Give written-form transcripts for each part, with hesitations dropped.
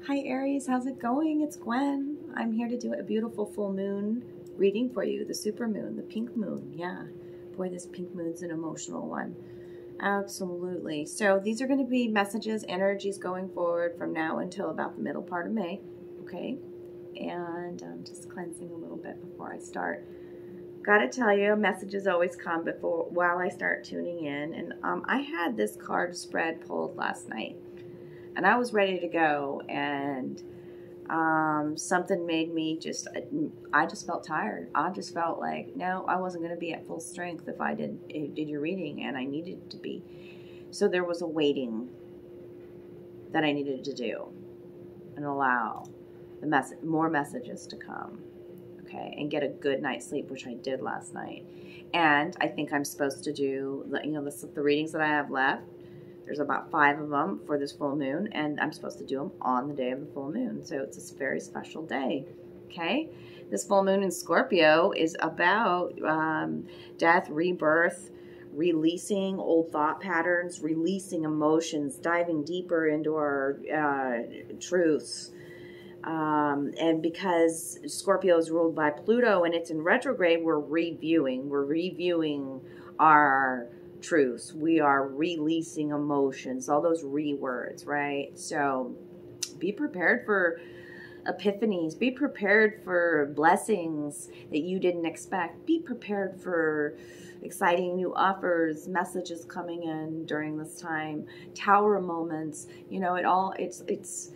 Hi Aries, how's it going? It's Gwen. I'm here to do a beautiful full moon reading for you. The super moon, the pink moon. Yeah. Boy, this pink moon's an emotional one. Absolutely. So these are going to be messages, energies going forward from now until about the middle part of May. Okay. And I'm just cleansing a little bit before I start. Gotta tell you, messages always come while I start tuning in. And I had this card spread pulled last night. And I was ready to go, and something made me I just felt tired. I just felt like, no, I wasn't going to be at full strength if I did your reading, and I needed to be. So there was a waiting that I needed to do and allow the more messages to come, okay, and get a good night's sleep, which I did last night. And I think I'm supposed to do, the readings that I have left. There's about 5 of them for this full moon, and I'm supposed to do them on the day of the full moon. So it's a very special day, okay? This full moon in Scorpio is about death, rebirth, releasing old thought patterns, releasing emotions, diving deeper into our truths. And because Scorpio is ruled by Pluto and it's in retrograde, we're reviewing our truths. We are releasing emotions, all those words, right? So be prepared for epiphanies. Be prepared for blessings that you didn't expect. Be prepared for exciting new offers, messages coming in during this time, tower moments. It's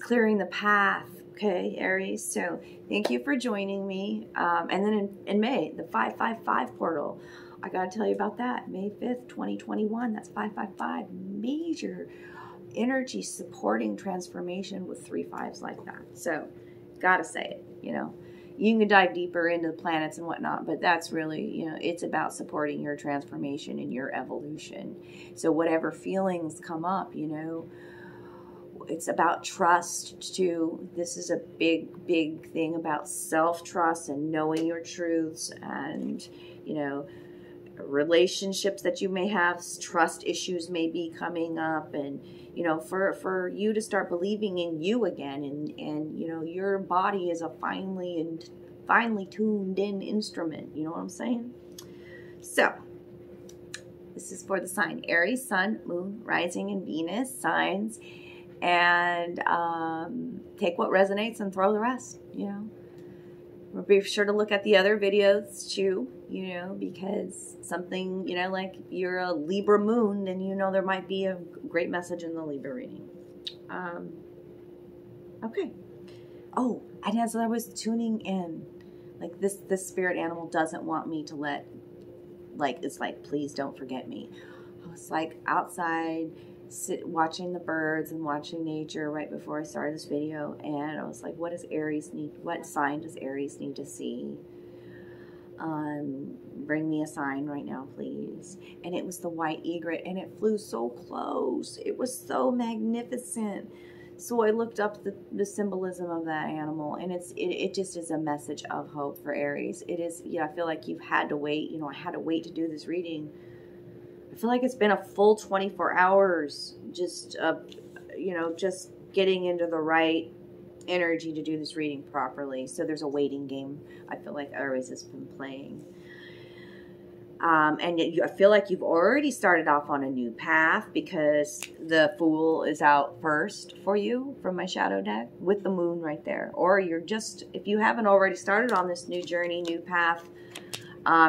clearing the path. Okay, Aries. So thank you for joining me. And then in May, the 555 portal. I got to tell you about that. May 5th, 2021. That's 555. Major energy supporting transformation with 3 5s like that. So, got to say it, You can dive deeper into the planets and whatnot, but that's really, it's about supporting your transformation and your evolution. So, whatever feelings come up, it's about trust too. This is a big, big thing about self-trust and knowing your truths and, relationships that you may have, trust issues may be coming up, and for you to start believing in you again, and your body is a finely tuned in instrument. You know what I'm saying? So this is for the sign Aries, Sun, Moon, Rising, and Venus signs, and take what resonates and throw the rest. Be sure to look at the other videos too, because something, like you're a Libra moon, then there might be a great message in the Libra reading. Okay. Oh, and as I was tuning in, like this spirit animal doesn't want me to it's like, please don't forget me. I was like outside, watching the birds and watching nature right before I started this video, and I was like, what sign does Aries need to see? Bring me a sign right now, please. And it was the white egret, and it flew so close. It was so magnificent. So I looked up the symbolism of that animal, and it just is a message of hope for Aries. It is, I feel like you've had to wait. I had to wait to do this reading. I feel like it's been a full 24 hours just getting into the right energy to do this reading properly. So there's a waiting game I feel like Aries has been playing. And I feel like you've already started off on a new path because the Fool is out first for you from my shadow deck with the moon right there. Or if you haven't already started on this new journey, new path,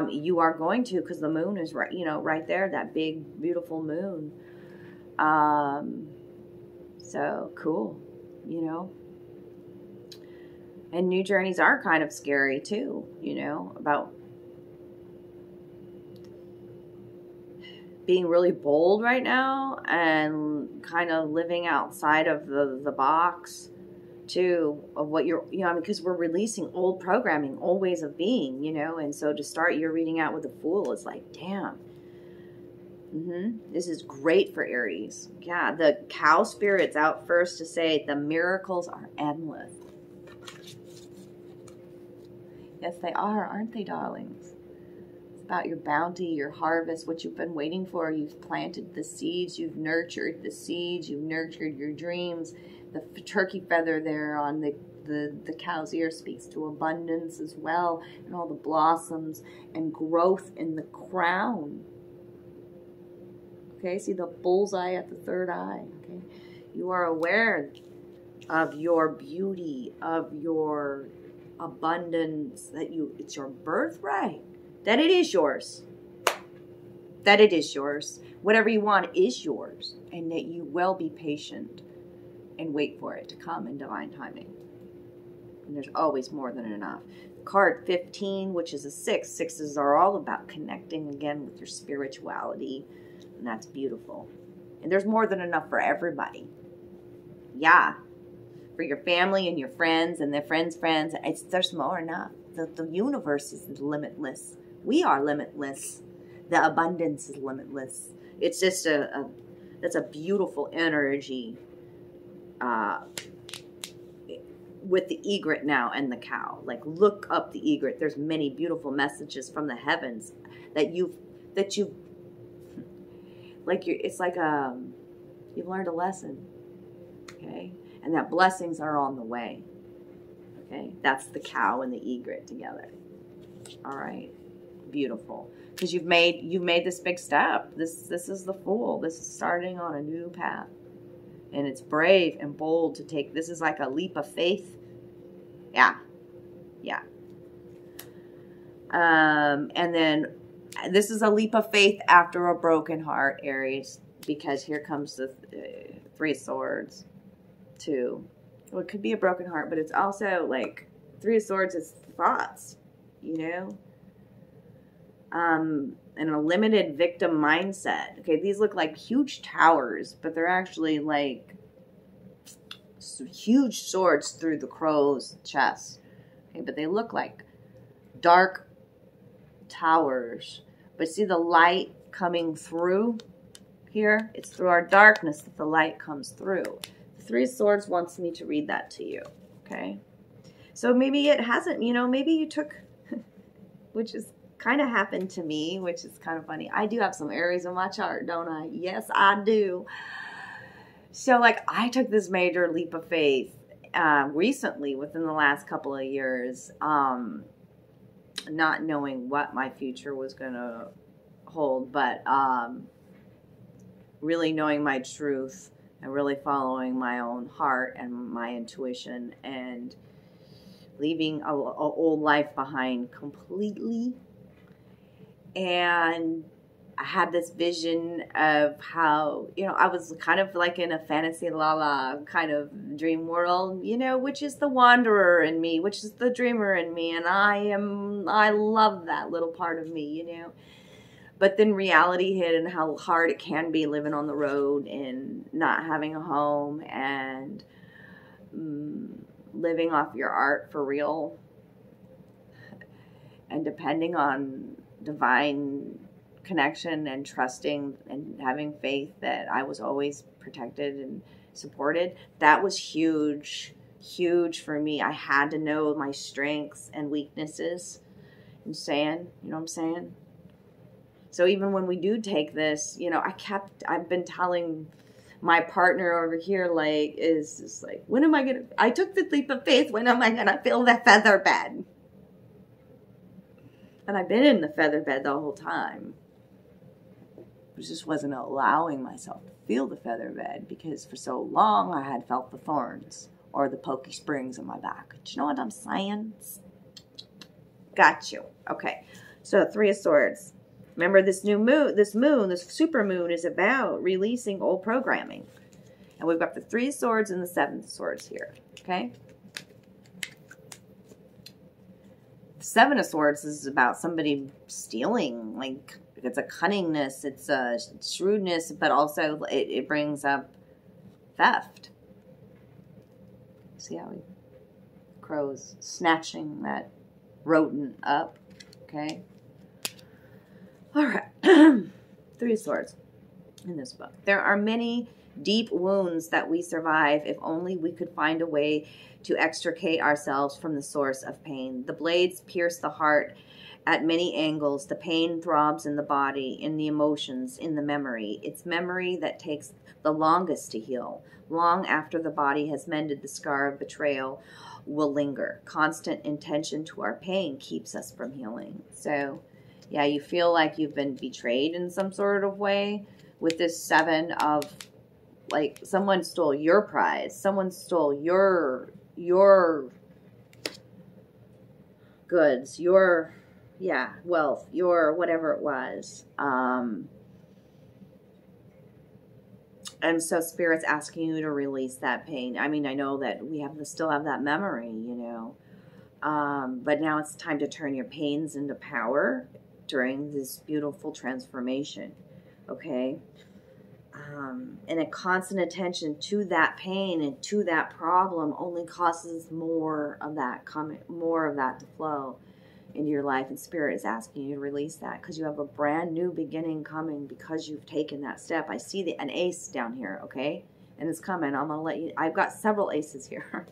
you are going to, because the moon is right, right there, that big, beautiful moon. So cool, and new journeys are kind of scary too, about being really bold right now and kind of living outside of the box too, of what you're, because we're releasing old programming, old ways of being, and so to start your reading out with the Fool is like, damn. This is great for Aries. Yeah, the cow spirit's out first to say the miracles are endless. Yes, they are, aren't they, darlings? It's about your bounty, your harvest, what you've been waiting for. You've planted the seeds, you've nurtured the seeds, you've nurtured your dreams. The turkey feather there on the cow's ear speaks to abundance as well, and all the blossoms and growth in the crown. Okay, see the bullseye at the third eye. Okay, you are aware of your beauty, of your abundance, that it's your birthright, that it is yours. That it is yours. Whatever you want is yours, and that you will be patient and wait for it to come in divine timing. And there's always more than enough. Card 15, which is a 6. 6s are all about connecting again with your spirituality, and that's beautiful. And there's more than enough for everybody. Yeah. For your family and your friends and their friends' friends, there's more enough. The universe is limitless. We are limitless. The abundance is limitless. It's just that's a beautiful energy with the egret now and the cow. Like, look up the egret. There's many beautiful messages from the heavens that you've like it's like you've learned a lesson. Okay? And that blessings are on the way. Okay? That's the cow and the egret together. All right. Beautiful. Because you've made this big step. This is the Fool. This is starting on a new path. And it's brave and bold to take. This is like a leap of faith. Yeah. Yeah. And then this is a leap of faith after a broken heart, Aries. Because here comes the 3 of Swords. 2. Well, it could be a broken heart, but it's also like 3 of Swords is thoughts, you know? And a limited victim mindset. Okay, these look like huge towers, but they're actually like huge swords through the crow's chest. Okay, but they look like dark towers. But see the light coming through here? It's through our darkness that the light comes through. The 3 of Swords wants me to read that to you. Okay? So maybe it hasn't, you know, maybe you took, which is kind of happened to me, which is kind of funny. I do have some Aries in my chart, don't I? Yes, I do. So, like, I took this major leap of faith recently, within the last couple of years, not knowing what my future was going to hold, but really knowing my truth and really following my own heart and my intuition and leaving an old life behind completely. And I had this vision of how, you know, I was kind of like in a fantasy la-la kind of dream world, you know, which is the wanderer in me, which is the dreamer in me. And I love that little part of me, you know. But then reality hit, and how hard it can be living on the road and not having a home and living off your art for real and depending on divine connection and trusting and having faith that I was always protected and supported. That was huge, huge for me. I had to know my strengths and weaknesses and saying, you know what I'm saying? So even when we do take this, you know, I've been telling my partner over here, like, is just like, when am I going to, I took the leap of faith, when am I going to feel the feather bed? And I've been in the feather bed the whole time. I just wasn't allowing myself to feel the feather bed because for so long I had felt the thorns or the pokey springs in my back. Do you know what I'm saying? Got you. Okay. So 3 of Swords. Remember this new moon, this super moon is about releasing old programming. And we've got the 3 of Swords and the 7 of Swords here. Okay. 7 of Swords is about somebody stealing, like it's a cunningness, it's a shrewdness, but also it brings up theft. See how crow's snatching that rodent up, okay? All right, 3 of Swords in this book. There are many deep wounds that we survive if only we could find a way to extricate ourselves from the source of pain. The blades pierce the heart at many angles. The pain throbs in the body, in the emotions, in the memory. It's memory that takes the longest to heal. Long after the body has mended, the scar of betrayal will linger. Constant intention to our pain keeps us from healing. So, yeah, you feel like you've been betrayed in some sort of way with this 7 of, like, someone stole your prize. Someone stole your goods, your, yeah, wealth, your whatever it was. And so Spirit's asking you to release that pain. I mean, I know that we have to still have that memory, you know. But now it's time to turn your pains into power during this beautiful transformation. Okay? And a constant attention to that pain and to that problem only causes more of that to flow into your life. And Spirit is asking you to release that because you have a brand new beginning coming because you've taken that step. I see an ace down here, okay? And it's coming. I'm going to let you, I've got several aces here.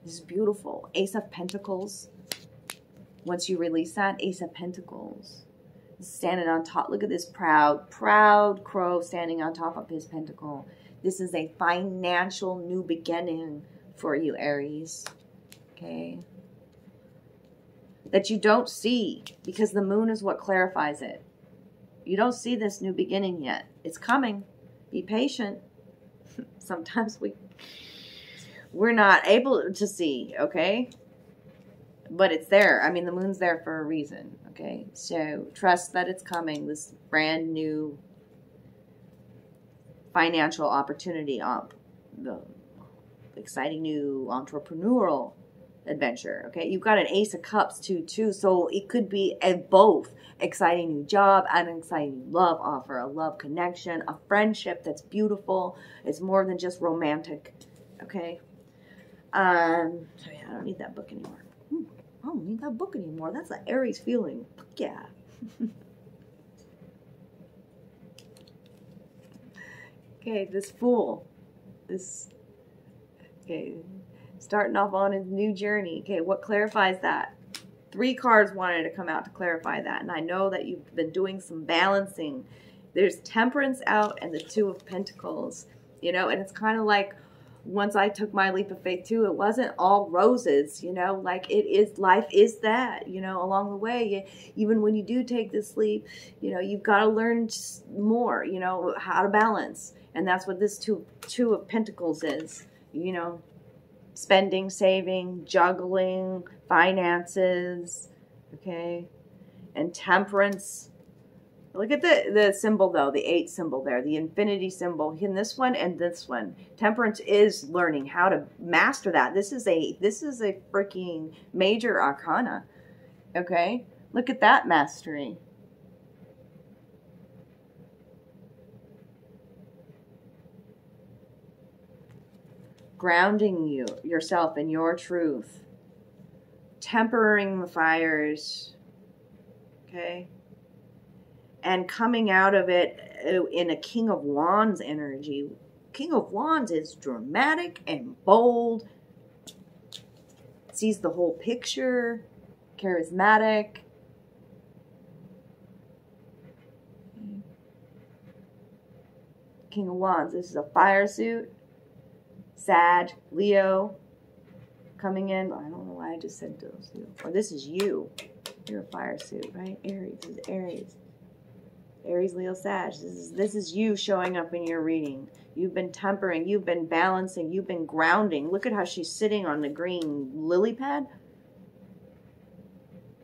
This is beautiful. Ace of Pentacles. Once you release that, Ace of Pentacles. Standing on top. Look at this proud crow standing on top of his pentacle. This is a financial new beginning for you, Aries. Okay? That you don't see because the moon is what clarifies it. You don't see this new beginning yet. It's coming. Be patient. Sometimes we're not able to see, okay? But it's there. I mean, the moon's there for a reason, okay? So trust that it's coming. This brand new financial opportunity, the exciting new entrepreneurial adventure, okay? You've got an Ace of Cups too, so it could be both exciting new job and an exciting love offer, a love connection, a friendship that's beautiful. It's more than just romantic, okay? So yeah, I don't need that book anymore. I don't need that book anymore. That's an Aries feeling. Yeah. Okay, this Fool. Okay, starting off on his new journey. Okay, what clarifies that? 3 cards wanted to come out to clarify that. And I know that you've been doing some balancing. There's Temperance out and the 2 of Pentacles. You know, and it's kind of like, once I took my leap of faith too, it wasn't all roses, you know, like it is, life is that, you know, along the way, even when you do take this leap, you know, you've got to learn more, you know, how to balance. And that's what this two of Pentacles is, you know, spending, saving, juggling, finances, okay, and Temperance. Look at the symbol, though, the 8 symbol there, the infinity symbol in this one and this one. Temperance is learning how to master that. This is a freaking major arcana, okay? Look at that mastery. Grounding yourself in your truth. Tempering the fires, okay? And coming out of it in a King of Wands energy. King of Wands is dramatic and bold. Sees the whole picture. Charismatic. King of Wands. This is a fire suit. Sag, Leo. Coming in. I don't know why I just said those. Or this is you. You're a fire suit, right? Aries. This is Aries. Aries, Leo, Sag. This is you showing up in your reading. You've been tempering. You've been balancing. You've been grounding. Look at how she's sitting on the green lily pad.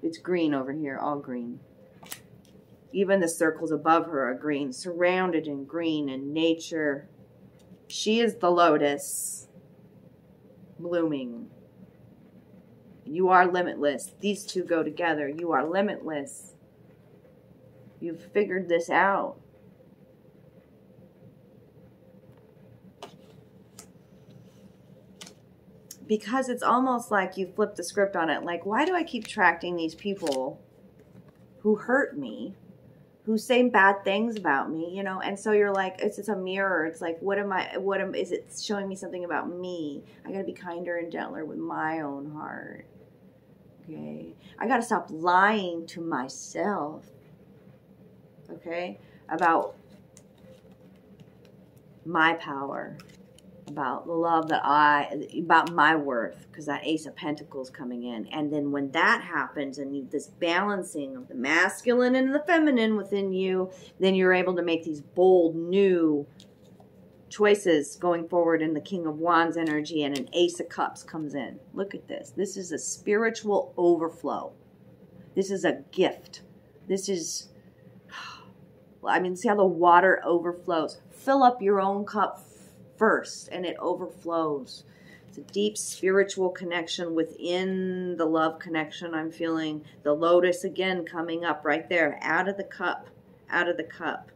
It's green over here, all green. Even the circles above her are green, surrounded in green and nature. She is the lotus, blooming. You are limitless. These two go together. You are limitless. You've figured this out. Because it's almost like you flip the script on it. Like, why do I keep attracting these people who hurt me, who say bad things about me, you know? And so you're like, it's just a mirror. It's like, is it showing me something about me? I gotta be kinder and gentler with my own heart. Okay. I got to stop lying to myself. Okay. About my power. About the love that about my worth, because that Ace of Pentacles coming in. And then when that happens and this balancing of the masculine and the feminine within you, then you're able to make these bold new choices going forward in the King of Wands energy, and an Ace of Cups comes in. Look at this. This is a spiritual overflow. This is a gift. This is, I mean, see how the water overflows. Fill up your own cup first and it overflows. It's a deep spiritual connection within the love connection. I'm feeling the lotus again coming up right there, out of the cup, out of the cup.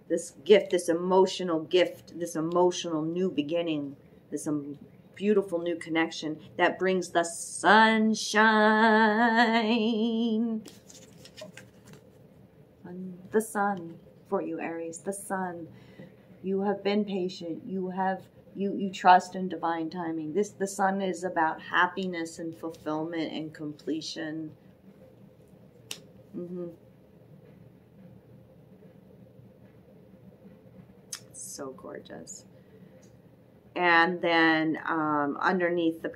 This gift, this emotional gift, this emotional new beginning, this beautiful new connection that brings the sunshine. The sun for you, Aries, the sun. You have been patient. You trust in divine timing. The sun is about happiness and fulfillment and completion. It's so gorgeous. And then underneath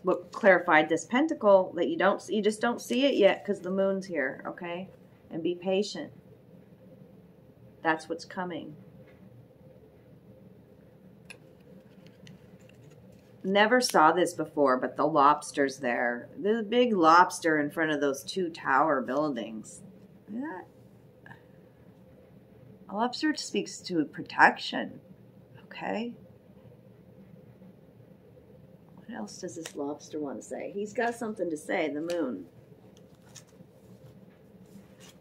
what clarified this pentacle that you just don't see it yet because the moon's here, okay? And be patient. That's what's coming. Never saw this before, but the lobster's there. There's a big lobster in front of those 2 tower buildings. Yeah. A lobster speaks to protection. Okay. What else does this lobster want to say? He's got something to say, the moon.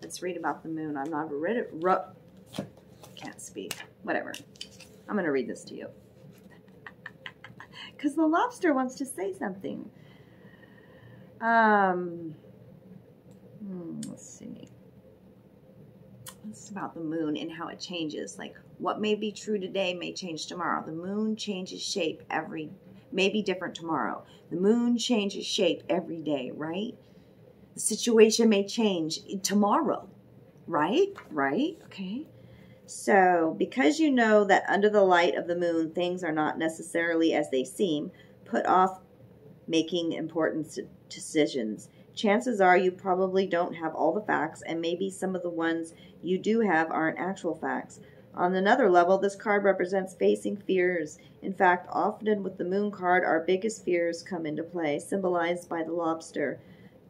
Let's read about the moon. I've not read it. Can't speak. Whatever. I'm going to read this to you. Because the lobster wants to say something. Let's see. It's about the moon and how it changes. Like, what may be true today may change tomorrow. The moon changes shape may be different tomorrow. The moon changes shape every day, right? The situation may change tomorrow, right? Right? Okay. So, because you know that under the light of the moon, things are not necessarily as they seem, put off making important decisions. Chances are you probably don't have all the facts, and maybe some of the ones you do have aren't actual facts. On another level, this card represents facing fears. In fact, often with the moon card, our biggest fears come into play, symbolized by the lobster.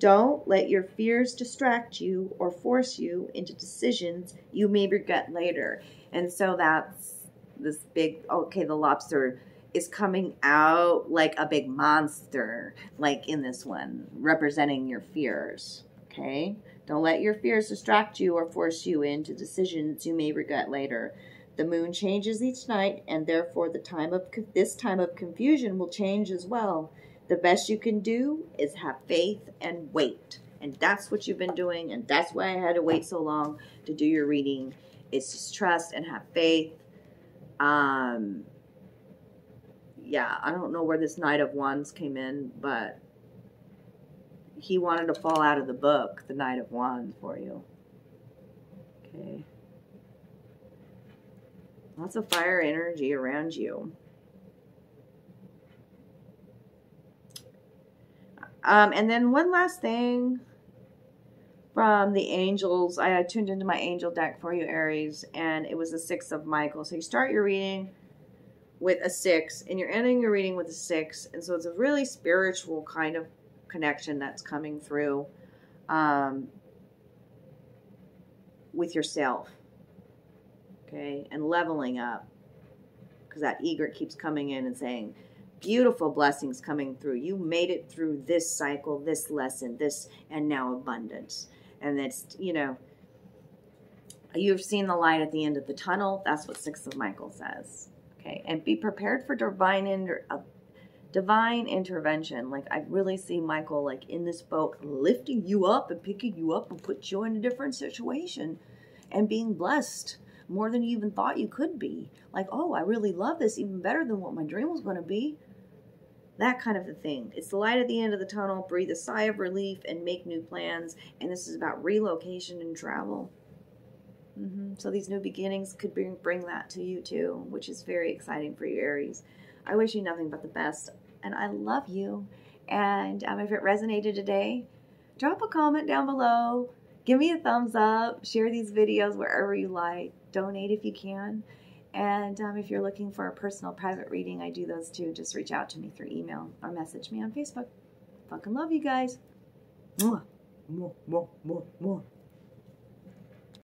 Don't let your fears distract you or force you into decisions you may regret later. And so that's this big, okay, the lobster is coming out like a big monster, like in this one, representing your fears, okay? Don't let your fears distract you or force you into decisions you may regret later. The moon changes each night, and therefore this time of confusion will change as well. The best you can do is have faith and wait. And that's what you've been doing, and that's why I had to wait so long to do your reading. It's just trust and have faith. Yeah, I don't know where this Knight of Wands came in, but he wanted to fall out of the book, the Knight of Wands, for you. Okay. Lots of fire energy around you. And then one last thing from the angels. I tuned into my angel deck for you, Aries, and it was the 6 of Michael. So you start your reading with a 6, and you're ending your reading with a 6. And so it's a really spiritual kind of connection that's coming through with yourself. Okay, and leveling up. Because that egret keeps coming in and saying, beautiful blessings coming through. You made it through this cycle, this lesson, this, and now abundance. And it's, you know, you've seen the light at the end of the tunnel. That's what 6 of Michael says. Okay, and be prepared for divine intervention. Like, I really see Michael, like, in this boat, lifting you up and picking you up and put you in a different situation and being blessed more than you even thought you could be. Like, oh, I really love this even better than what my dream was going to be. That kind of a thing. It's the light at the end of the tunnel. Breathe a sigh of relief and make new plans. And this is about relocation and travel. So these new beginnings could bring that to you too, which is very exciting for you, Aries. I wish you nothing but the best, and I love you. And if it resonated today, drop a comment down below. Give me a thumbs up. Share these videos wherever you like. Donate if you can. And if you're looking for a personal private reading, I do those too. Just reach out to me through email or message me on Facebook. Fucking love you guys. Mwah. Mwah, mwah, mwah, mwah.